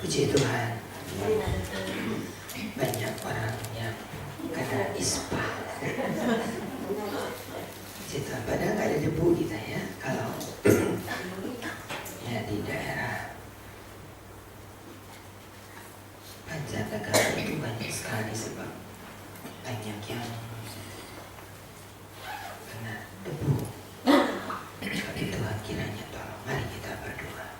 Puji Tuhan, banyak orang yang kena ispa. Puji Tuhan, padahal nggak ada debu kita ya. Kalau ya di daerah Banjarnegara itu banyak sekali sebab banyak yang kena debu. Tapi Tuhan kiranya tolong, mari kita berdoa.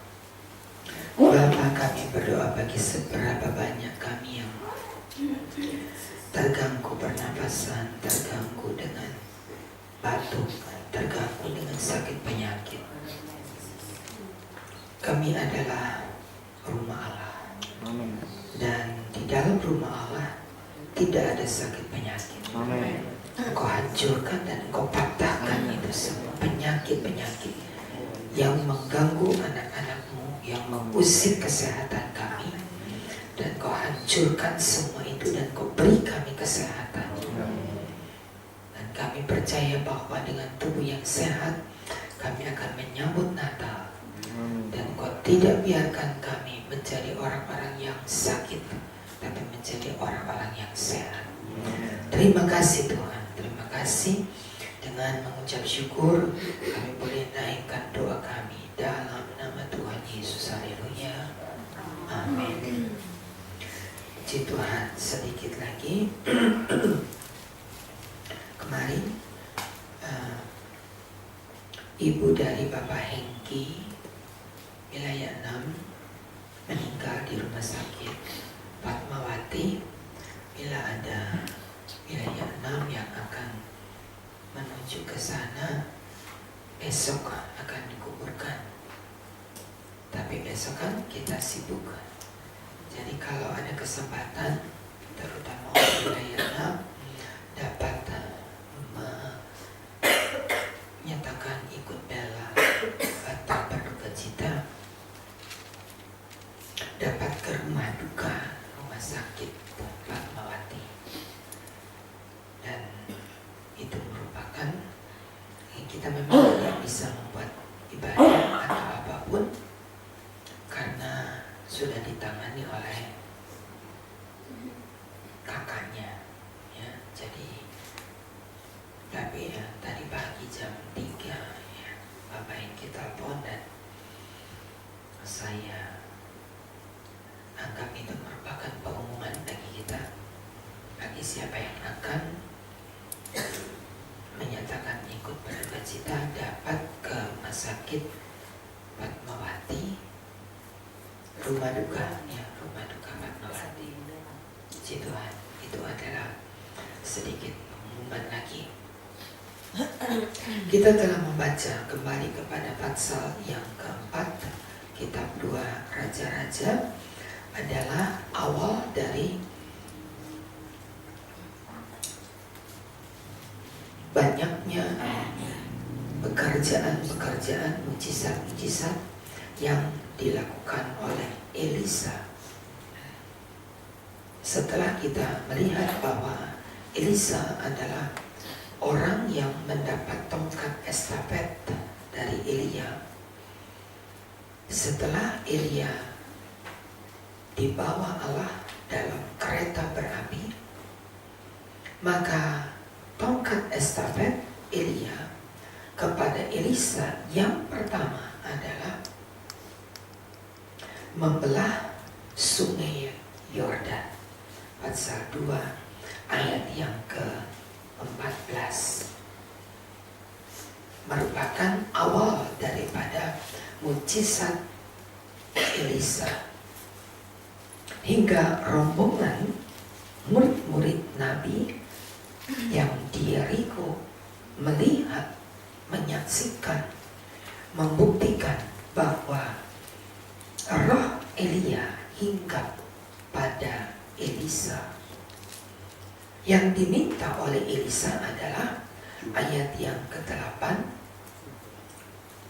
Bapa, kami berdoa bagi seberapa banyak kami yang terganggu pernapasan, terganggu dengan batuk, terganggu dengan sakit penyakit. Kami adalah rumah Allah. Dan di dalam rumah Allah tidak ada sakit penyakit. Engkau hancurkan dan engkau patahkan itu semua penyakit-penyakit yang mengganggu anak-anakmu, yang mengusik kesehatan kami, dan kau hancurkan semua itu dan kau beri kami kesehatan. Dan kami percaya bahwa dengan tubuh yang sehat kami akan menyambut Natal, dan kau tidak biarkan kami menjadi orang-orang yang sakit, tapi menjadi orang-orang yang sehat. Terima kasih Tuhan, terima kasih. Dengan mengucap syukur kami boleh naikkan doa kami dalam nama Tuhan Yesus. Haleluya, amin. Puji Tuhan, sedikit lagi. Kemarin ibu dari Bapak Hengki wilayah 6 meninggal di rumah sakit Fatmawati. Bila ada wilayah 6 yang akan menuju ke sana, besok akan dikuburkan. Tapi besok kan kita sibuk. Jadi kalau ada kesempatan, terutama wilayah 6 dapat menyatakan ikut bela atau berduka cita, dapat ke rumah duka rumah sakit Fatmawati. Dan itu merupakan kita memang tidak bisa membuat ibadah atau apapun karena sudah ditangani oleh kakaknya ya. Jadi tapi ya, tadi pagi jam 3 ya, Bapak yang kita telepon dan saya anggap itu merupakan pengumuman bagi kita, bagi siapa yang akan menyatakan ikut berduka cita dapat ke rumah sakit Fatmawati, rumah duka ya, rumah duka Fatmawati. Puji Tuhan, itu adalah sedikit pengumuman lagi. Kita telah membaca kembali kepada pasal yang keempat kitab 2 Raja-Raja, adalah awal dari banyaknya pekerjaan-pekerjaan mujizat-mujizat yang dilakukan oleh Elisa. Setelah kita melihat bahwa Elisa adalah orang yang mendapat tongkat estafet dari Elia, setelah Elia dibawa Allah dalam kereta berapi, maka tongkat estafet Elia kepada Elisa yang pertama adalah membelah sungai Yordan. Pasal 2 ayat yang ke-14 merupakan awal daripada mujizat Elisa, hingga rombongan murid-murid Nabi yang di Yeriko melihat, menyaksikan, membuktikan bahwa roh Elia hinggap pada Elisa. Yang diminta oleh Elisa adalah ayat yang ke-8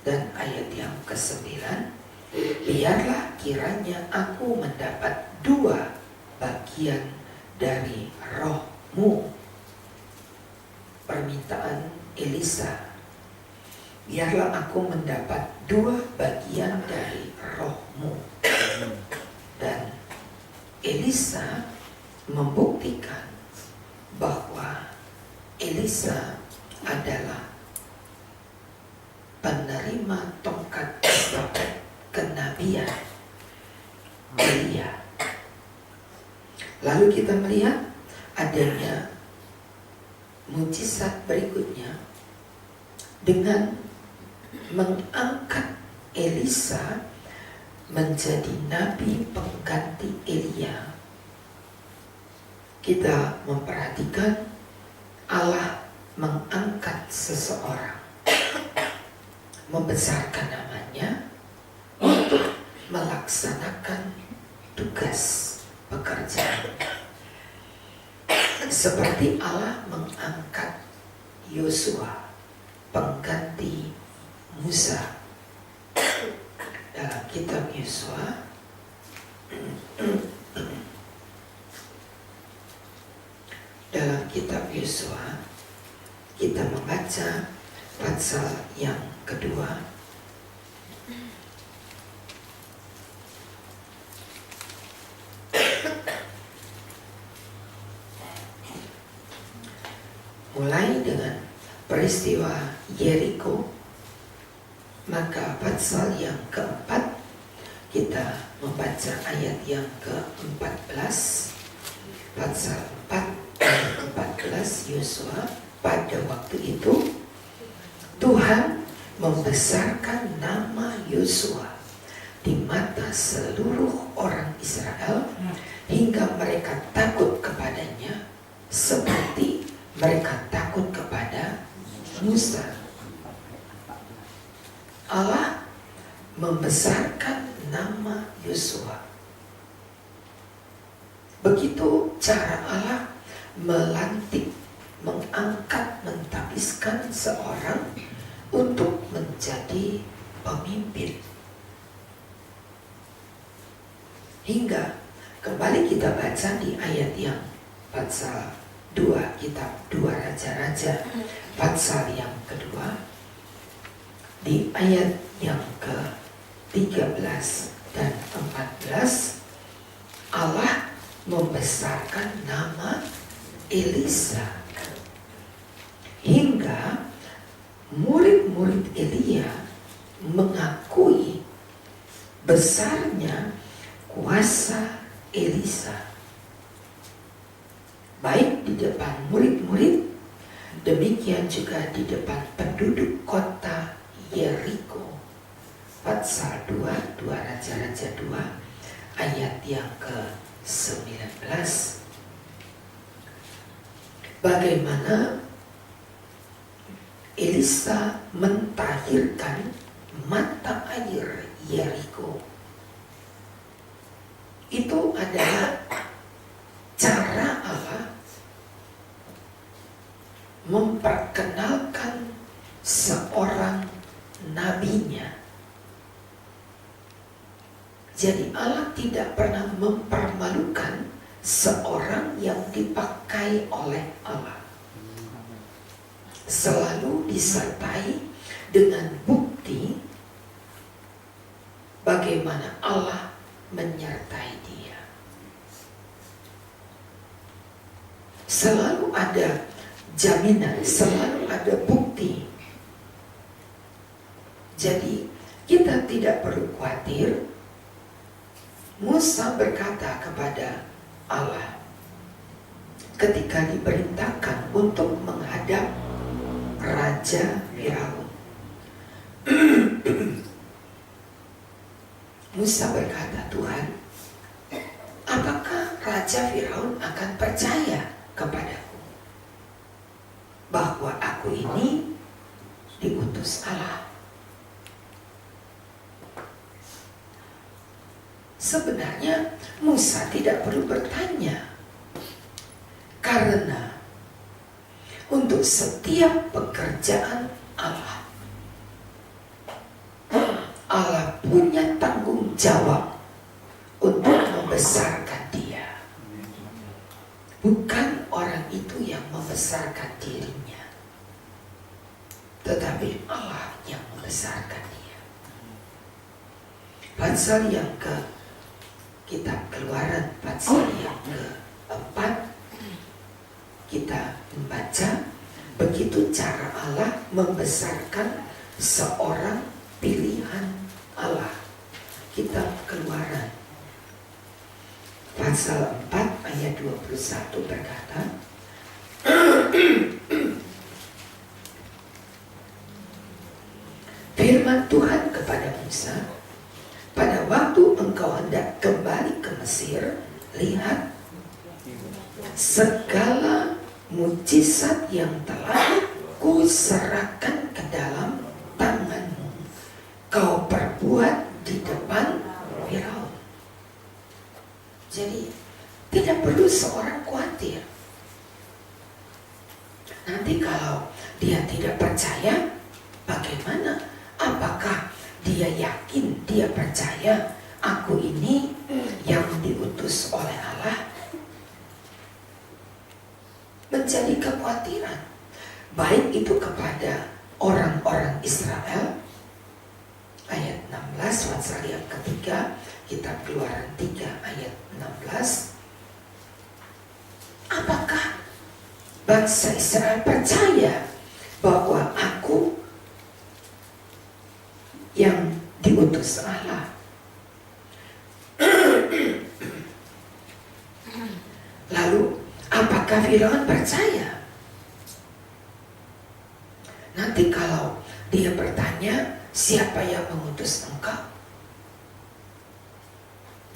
dan ayat yang ke-9. Biarlah kiranya aku mendapat 2 bagian dari rohmu. Permintaan Elisa, biarlah aku mendapat 2 bagian dari rohmu. Dan Elisa membuktikan bahwa Elisa adalah penerima tongkat estafet kenabian Elia. Lalu kita melihat adanya mujizat berikutnya dengan mengangkat Elisa menjadi nabi pengganti Elia. Kita memperhatikan Allah mengangkat seseorang, membesarkan namanya untuk melaksanakan tugas pekerjaan. Seperti Allah mengangkat Yosua pengganti Musa. Dalam kitab Yosua kita membaca pasal yang kedua. Mulai dengan peristiwa Yeriko, maka pasal yang keempat kita membaca ayat yang ke-14. Pasal 4 ayat 14 Yosua. Pada waktu itu Tuhan membesarkan nama Yosua di mata seluruh orang Israel hingga mereka takut kepadanya seperti mereka takut kepada Musa. Allah membesarkan nama Yosua. Begitu cara Allah melantik, mengangkat, mentapiskan seorang untuk menjadi pemimpin. Hingga kembali kita baca di ayat yang pasal 2 kitab 2 Raja-Raja, pasal yang kedua, di ayat yang ke-13 dan 14, Allah membesarkan nama Elisa hingga murid-murid Elia mengakui besarnya kuasa Elisa, baik di depan murid-murid, demikian juga di depan penduduk kota Yeriko. Pasal 2 Raja-Raja 2 ayat yang ke-19. Bagaimana Elisa mentahirkan mata air Yeriko. Itu adalah cara Allah memperkenalkan seorang nabinya. Jadi Allah tidak pernah mempermalukan seorang yang dipakai oleh Allah. Selalu disertai dengan bukti bagaimana Allah menyertai dia. Selalu ada jaminan, selalu ada bukti. Jadi kita tidak perlu khawatir. Musa berkata kepada Allah ketika diperintahkan untuk menghadap Raja Firaun. Musa berkata, Tuhan, apakah Raja Firaun akan percaya kepadaku bahwa aku ini diutus Allah? Sebenarnya Musa tidak perlu bertanya, karena untuk setiap pekerjaan Allah, Allah punya tanggung jawab untuk membesarkan dia. Bukan orang itu yang membesarkan dirinya, tetapi Allah yang membesarkan dia. Pasal yang kitab Keluaran pasal yang keempat, kita membaca begitu cara Allah membesarkan seorang pilihan Allah. Kitab Keluaran pasal 4 ayat 21 berkata, firman Tuhan kepada Musa, pada waktu engkau hendak kembali ke Mesir, lihat segala mujizat yang telah kuserahkan ke dalam tanganmu, kau perbuat di depan Firaun. Jadi tidak perlu seorang khawatir. Nanti kalau dia tidak percaya, bagaimana? Apakah dia yakin, dia percaya aku ini yang diutus oleh Allah? Menjadi kekhawatiran, baik itu kepada orang-orang Israel. Ayat 16 pasal yang ketiga, kitab Keluaran 3 ayat 16. Apakah bangsa Israel percaya bahwa aku yang diutus Allah? Lalu apakah Firaun percaya? Nanti kalau dia bertanya, siapa yang mengutus engkau?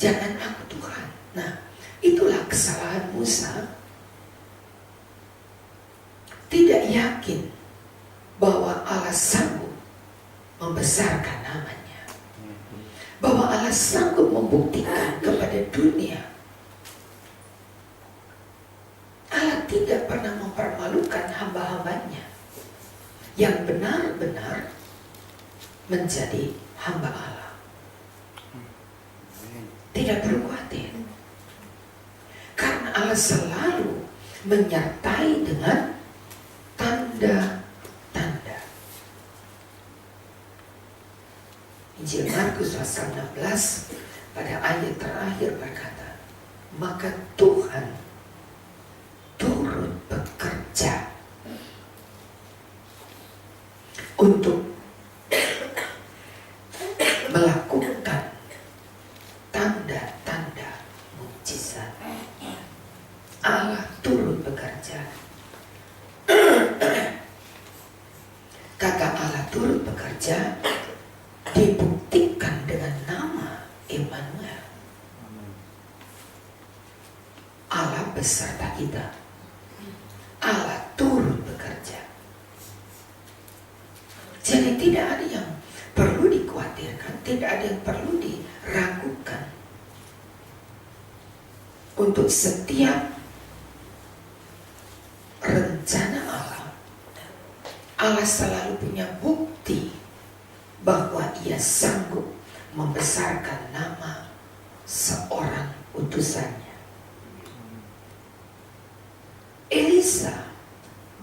Jangan aku Tuhan. Nah, itulah kesalahan Musa. Tidak yakin bahwa Allah sanggup membesarkan namanya, bahwa Allah sanggup membuktikan kepada dunia Allah tidak pernah mempermalukan hamba-hambanya yang benar-benar menjadi hamba Allah. Tidak perlu khawatir, karena Allah selalu menyertai dengan tanda-tanda. Injil Markus pasal 16 pada ayat terakhir berkata, maka Tuhan turut bekerja untuk melakukan tanda-tanda mukjizat. Allah turut bekerja. Kata Allah turut bekerja dibuktikan dengan nama Immanuel. Allah beserta kita. Allah turut bekerja. Jadi tidak ada yang perlu dikhawatirkan, tidak ada yang perlu diragukan. Untuk setiap rencana Allah, Allah selalu punya bukti bahwa Ia sanggup membesarkan nama seorang utusannya. Elisa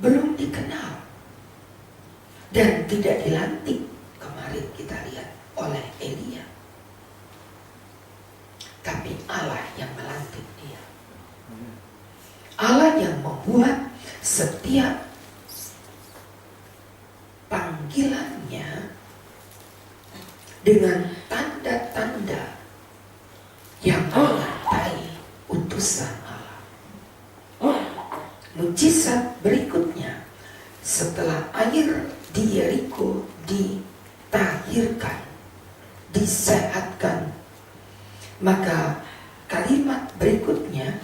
belum dikenal dan tidak dilantik kemarin kita lihat oleh Elia, tapi Allah yang melantik dia. Allah yang membuat setiap panggilannya dengan tanda-tanda yang menyertai utusan Allah. Mujizat berikutnya, setelah air di Yeriko ditahirkan, disehatkan, maka kalimat berikutnya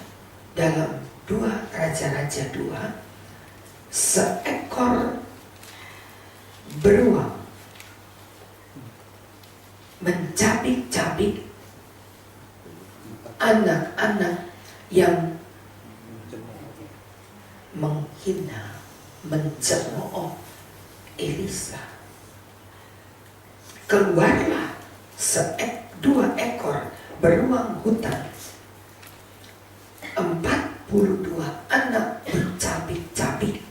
dalam 2 Raja-Raja 2, seekor beruang mencabik-cabik anak-anak yang menghina, mencemooh Elisa. Keluarlah 2 ekor beruang hutan, 42 anak bercabik-cabik.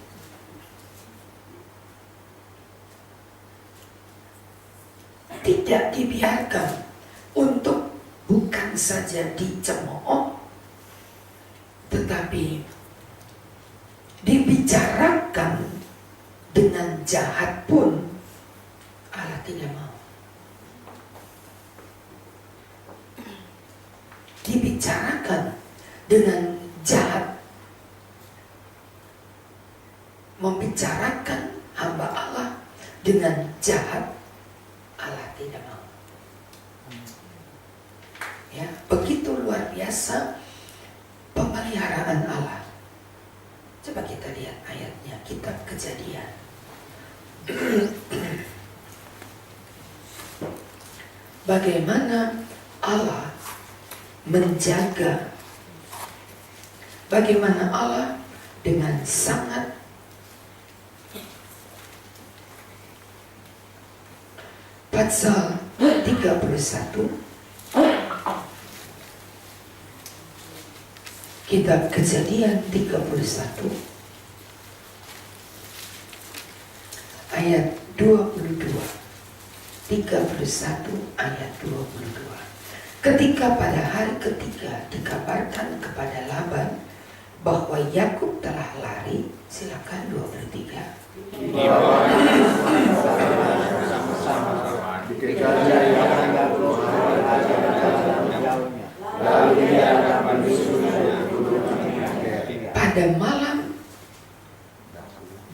Tidak dibiarkan untuk bukan saja dicemooh, tetapi dibicarakan dengan jahat pun Allah tidak mau. Dibicarakan dengan jahat, membicarakan hamba Allah dengan jahat, Allah tidak mau. Ya, begitu luar biasa pemeliharaan Allah. Coba kita lihat ayatnya, kitab Kejadian. Bagaimana Allah menjaga, bagaimana Allah dengan sangat pasal 31 kitab Kejadian 31 ayat 22, 31 ayat 22. Ketika pada hari ketiga dikabarkan kepada Laban bahwa Yakub telah lari, silakan 23. Pada malam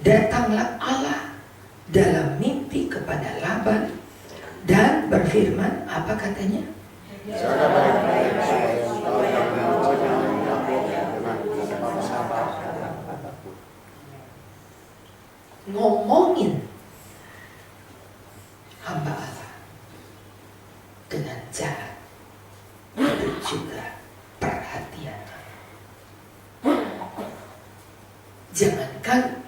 datanglah Allah dalam mimpi kepada Laban dan berfirman, apa katanya? Ngomongin hamba Allah dengan jahat, itu juga perhatian. Jangankan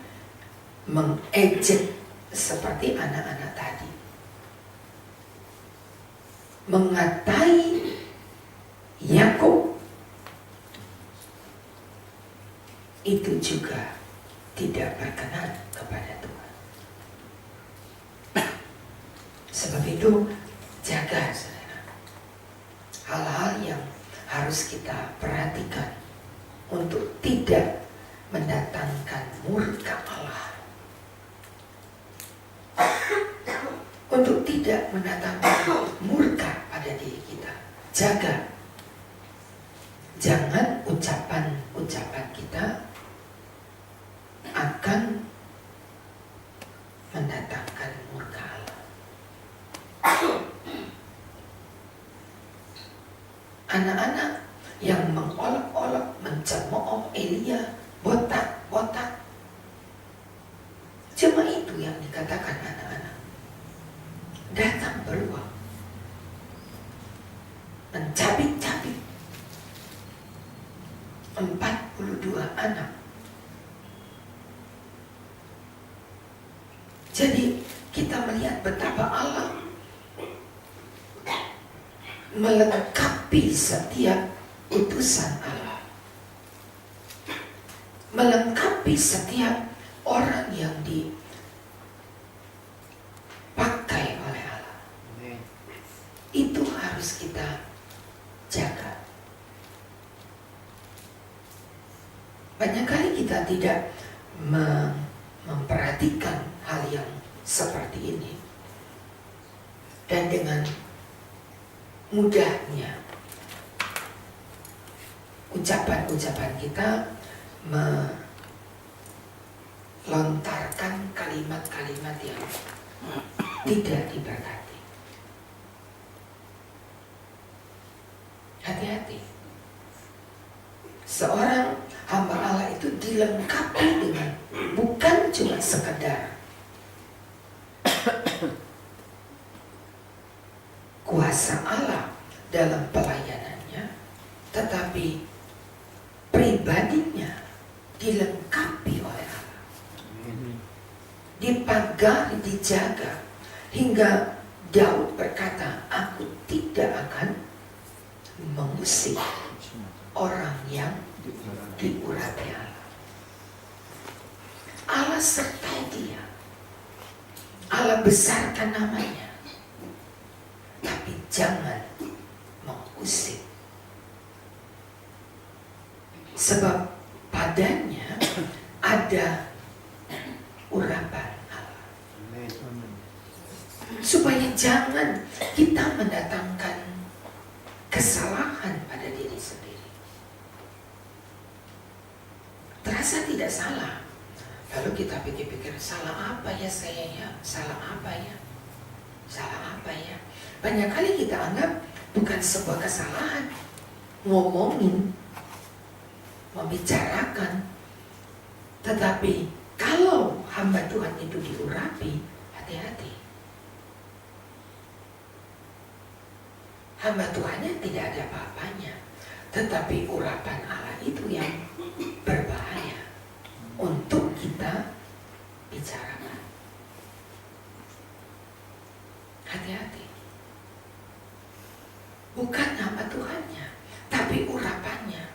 mengejek seperti anak-anak tadi, mengatai Yakub itu juga tidak berkenan kepada Tuhan. Sebab itu jaga, saudara, hal-hal yang harus kita perhatikan untuk tidak mendatangkan murka Allah, untuk tidak mendatangkan murka pada diri kita. Jaga, jangan ucapan-ucapan kita akan mendatangkan murka Allah. Anak-anak yang mengolok-olok, mencemooh Elia, botak. Cuma itu yang dikatakan anak-anak. Datang beruang, mencabik-cabik 42 anak. Jadi kita melihat betapa Allah melengkapi setiap utusan Allah, melengkapi setiap orang yang dipakai oleh Allah. Itu harus kita jaga. Banyak kali kita tidak memperhatikan hal yang seperti ini, dan dengan mudahnya ucapan-ucapan kita melontarkan kalimat-kalimat yang tidak diberkati. Hati-hati. Seorang hamba Allah itu dilengkapi dengan bukan cuma sekedar kuasa Allah dalam pelayanannya, tetapi pribadinya dilengkapi oleh Allah, dipagari, dijaga, hingga Daud berkata, aku tidak akan mengusik orang yang diurapi Allah. Allah sertai dia, Allah besarkan namanya, tapi jangan mengusik Sebab padanya ada urapan Allah. Supaya jangan kita mendatangkan kesalahan pada diri sendiri. Terasa tidak salah. Lalu kita pikir-pikir, salah apa ya saya ya? Salah apa ya? Salah apa ya? Banyak kali kita anggap bukan sebuah kesalahan. Ngomongin, membicarakan. Tetapi kalau hamba Tuhan itu diurapi, hati-hati. Hamba Tuhannya tidak ada apa-apanya. Tetapi urapan Allah itu yang berbahaya untuk kita bicarakan. Hati-hati. Bukan hamba Tuhannya, tapi urapannya.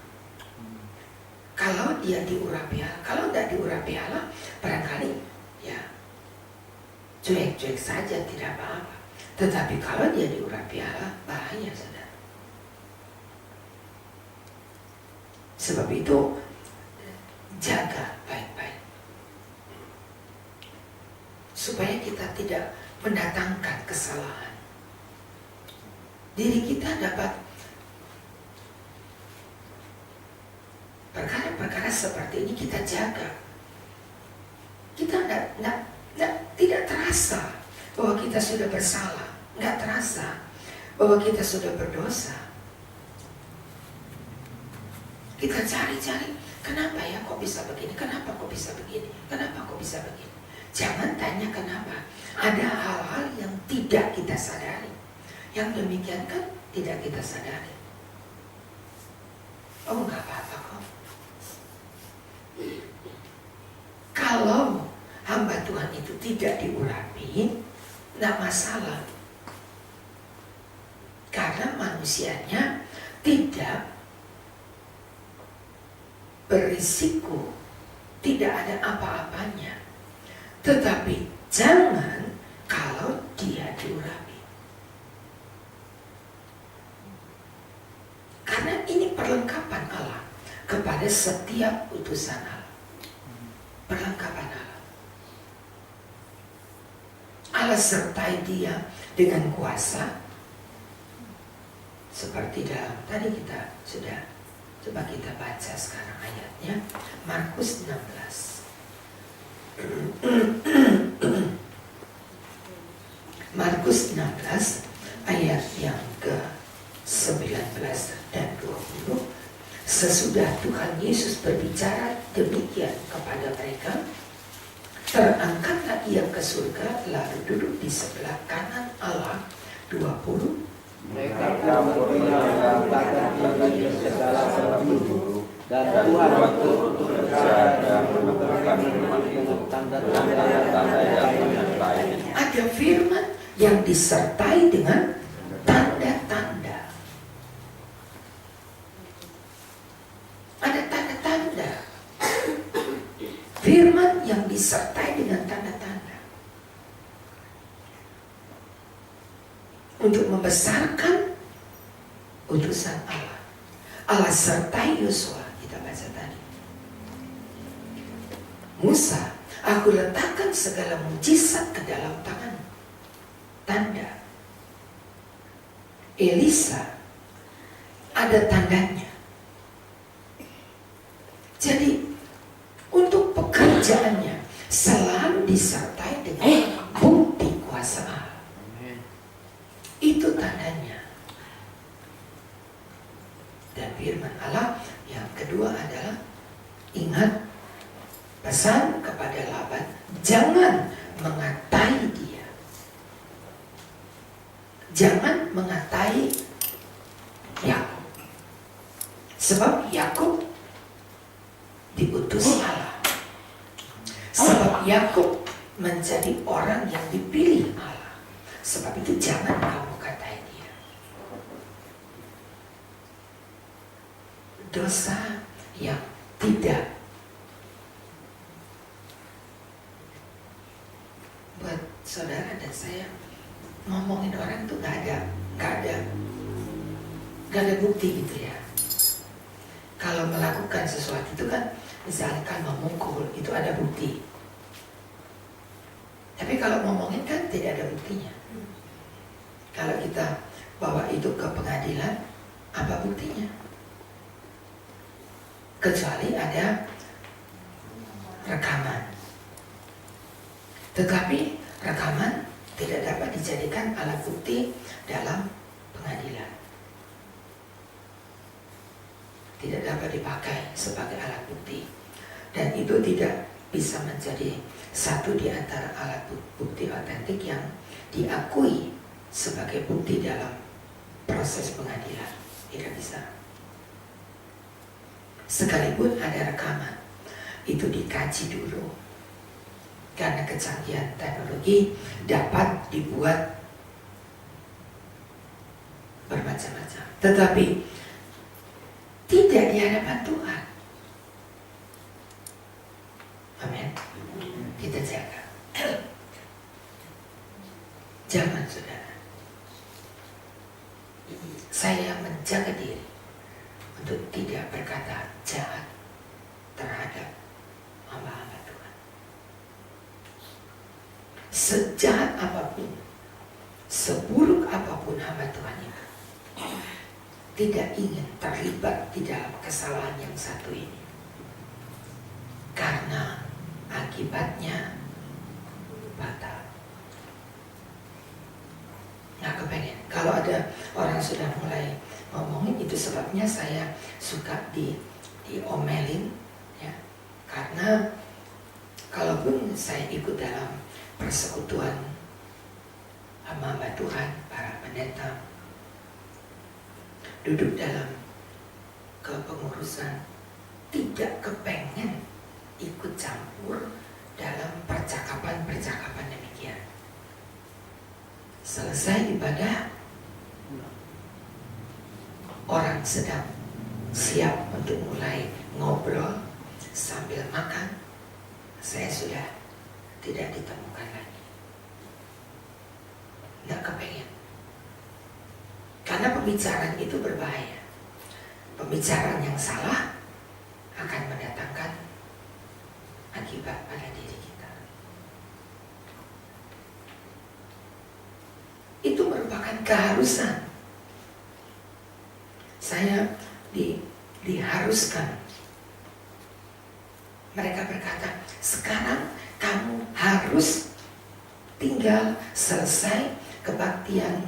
Kalau dia diurapi Allah, kalau tidak diurapi Allah, barangkali ya cuek-cuek saja, tidak apa-apa. Tetapi kalau dia diurapi Allah, bahaya, saudara. Sebab itu jaga baik-baik supaya kita tidak mendatangkan kesalahan. Diri kita dapat perkara-perkara seperti ini kita jaga. Kita tidak terasa bahwa kita sudah bersalah, nggak terasa bahwa kita sudah berdosa. Kita cari-cari, kenapa ya kok bisa begini, kenapa kok bisa begini, kenapa kok bisa begini. Jangan tanya kenapa. Ada hal-hal yang tidak kita sadari. Yang demikian kan tidak kita sadari. Oh, nggak apa-apa kok. Kalau hamba Tuhan itu tidak diurapi, nggak masalah. Karena manusianya tidak berisiko, tidak ada apa-apanya. Tetapi jangan kalau dia diurapi. Karena ini perlengkapan Allah kepada setiap utusan Allah. Perlengkapan Allah. Allah sertai dia dengan kuasa. Seperti dalam tadi kita sudah, coba kita baca sekarang ayatnya, Markus 16. Markus 16 ayat yang ke-19 dan 20. Sesudah Tuhan Yesus berbicara demikian kepada mereka, terangkatlah ia ke surga, lalu duduk di sebelah kanan Allah. 20. Mereka telah mengatakan bagi segala sesuatu dan Tuhan untuk berbicara dan menemukan dengan tanda-tanda yang menyertai. Ada firman yang disertai dengan tanda-tanda. Ada tanda-tanda. Firman yang disertai dengan tanda-tanda. Untuk membesarkan utusan Allah. Allah sertai Yosua, kita baca tadi. Musa, aku letakkan segala mujizat ke dalam tangan. Tanda. Elisa, ada tandanya. Jadi untuk pekerjaannya selalu disertai dengan bukti kuasa Allah. Itu tandanya. Dan firman Allah yang kedua adalah, ingat pesan kepada Laban, jangan mengatai dia. Jangan mengatai Yakub. Sebab Yakub diutus Allah. Sebab Yakub menjadi orang yang dipilih Allah. Sebab itu jangan kamu katai dia. Dosa yang tidak, buat saudara dan saya, ngomongin orang tuh gak ada bukti gitu ya. Kalau kalau melakukan sesuatu itu kan, misalkan memukul, itu ada bukti. Tapi kalau ngomongin kan tidak ada buktinya. Kalau kita bawa itu ke pengadilan, apa buktinya? Kecuali ada rekaman. Tetapi rekaman tidak dapat dijadikan alat bukti dalam pengadilan. Tidak dapat dipakai sebagai alat bukti. Dan itu tidak bisa menjadi satu di antara alat bukti otentik yang diakui sebagai bukti dalam proses pengadilan. Tidak bisa. Sekalipun ada rekaman, itu dikaji dulu. Karena kecanggihan teknologi dapat dibuat bermacam-macam. Tetapi tidak di hadapan Tuhan. Amin. Kita jaga. Jangan, saudara. Saya menjaga diri untuk tidak berkata jahat terhadap hamba-hamba Tuhan. Sejahat apapun, seburuk apapun hamba Tuhan itu, tidak ingin terlibat di dalam kesalahan yang satu ini. Karena akibatnya batal. Nggak kepengen. Kalau ada orang sudah mulai ngomongin, itu sebabnya saya suka diomelin, ya. Karena kalaupun saya ikut dalam persekutuan hamba Tuhan, para pendeta, duduk dalam kepengurusan, tidak kepengen ikut campur dalam percakapan-percakapan demikian. Selesai ibadah, orang sedang siap untuk mulai ngobrol sambil makan, saya sudah tidak ditemukan lagi. Nggak kepengen. Karena pembicaraan itu berbahaya. Pembicaraan yang salah akan mendatangkan akibat pada diri kita. Itu merupakan keharusan. Saya diharuskan. Mereka berkata, sekarang kamu harus tinggal selesai kebaktian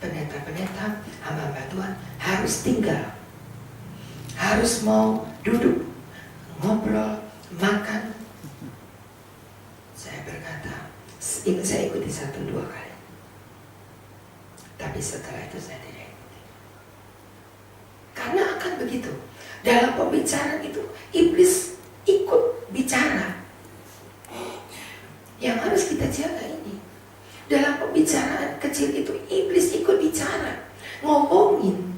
pendeta-pendeta, hamba Tuhan, harus tinggal. Harus mau duduk, ngobrol, makan. Saya berkata, saya ikuti 1-2 kali. Tapi setelah itu saya tidak ikuti. Karena akan begitu. Dalam pembicaraan itu, iblis ikut bicara. Yang harus kita jaga ini. Dalam pembicaraan kecil itu, iblis ikut bicara. Ngomongin.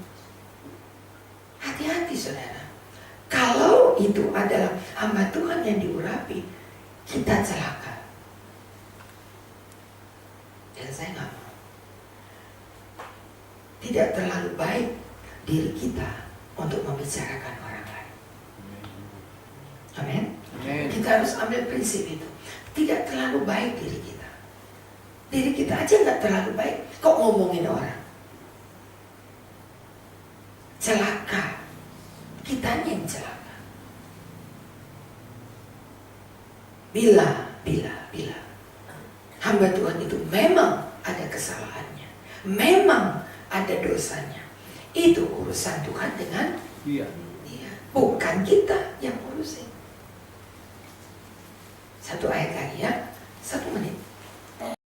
Hati-hati, saudara. Kalau itu adalah hamba Tuhan yang diurapi, kita celaka. Dan saya nggak mau. Tidak terlalu baik diri kita untuk membicarakan orang lain. Amin. Kita harus ambil prinsip itu. Tidak terlalu baik diri kita. Diri kita aja nggak terlalu baik, kok ngomongin orang? Celaka. Kitanya yang celaka. Bila hamba Tuhan itu memang ada kesalahannya, memang ada dosanya, itu urusan Tuhan dengan dia, bukan kita yang urusin. Satu ayat lagi, ya.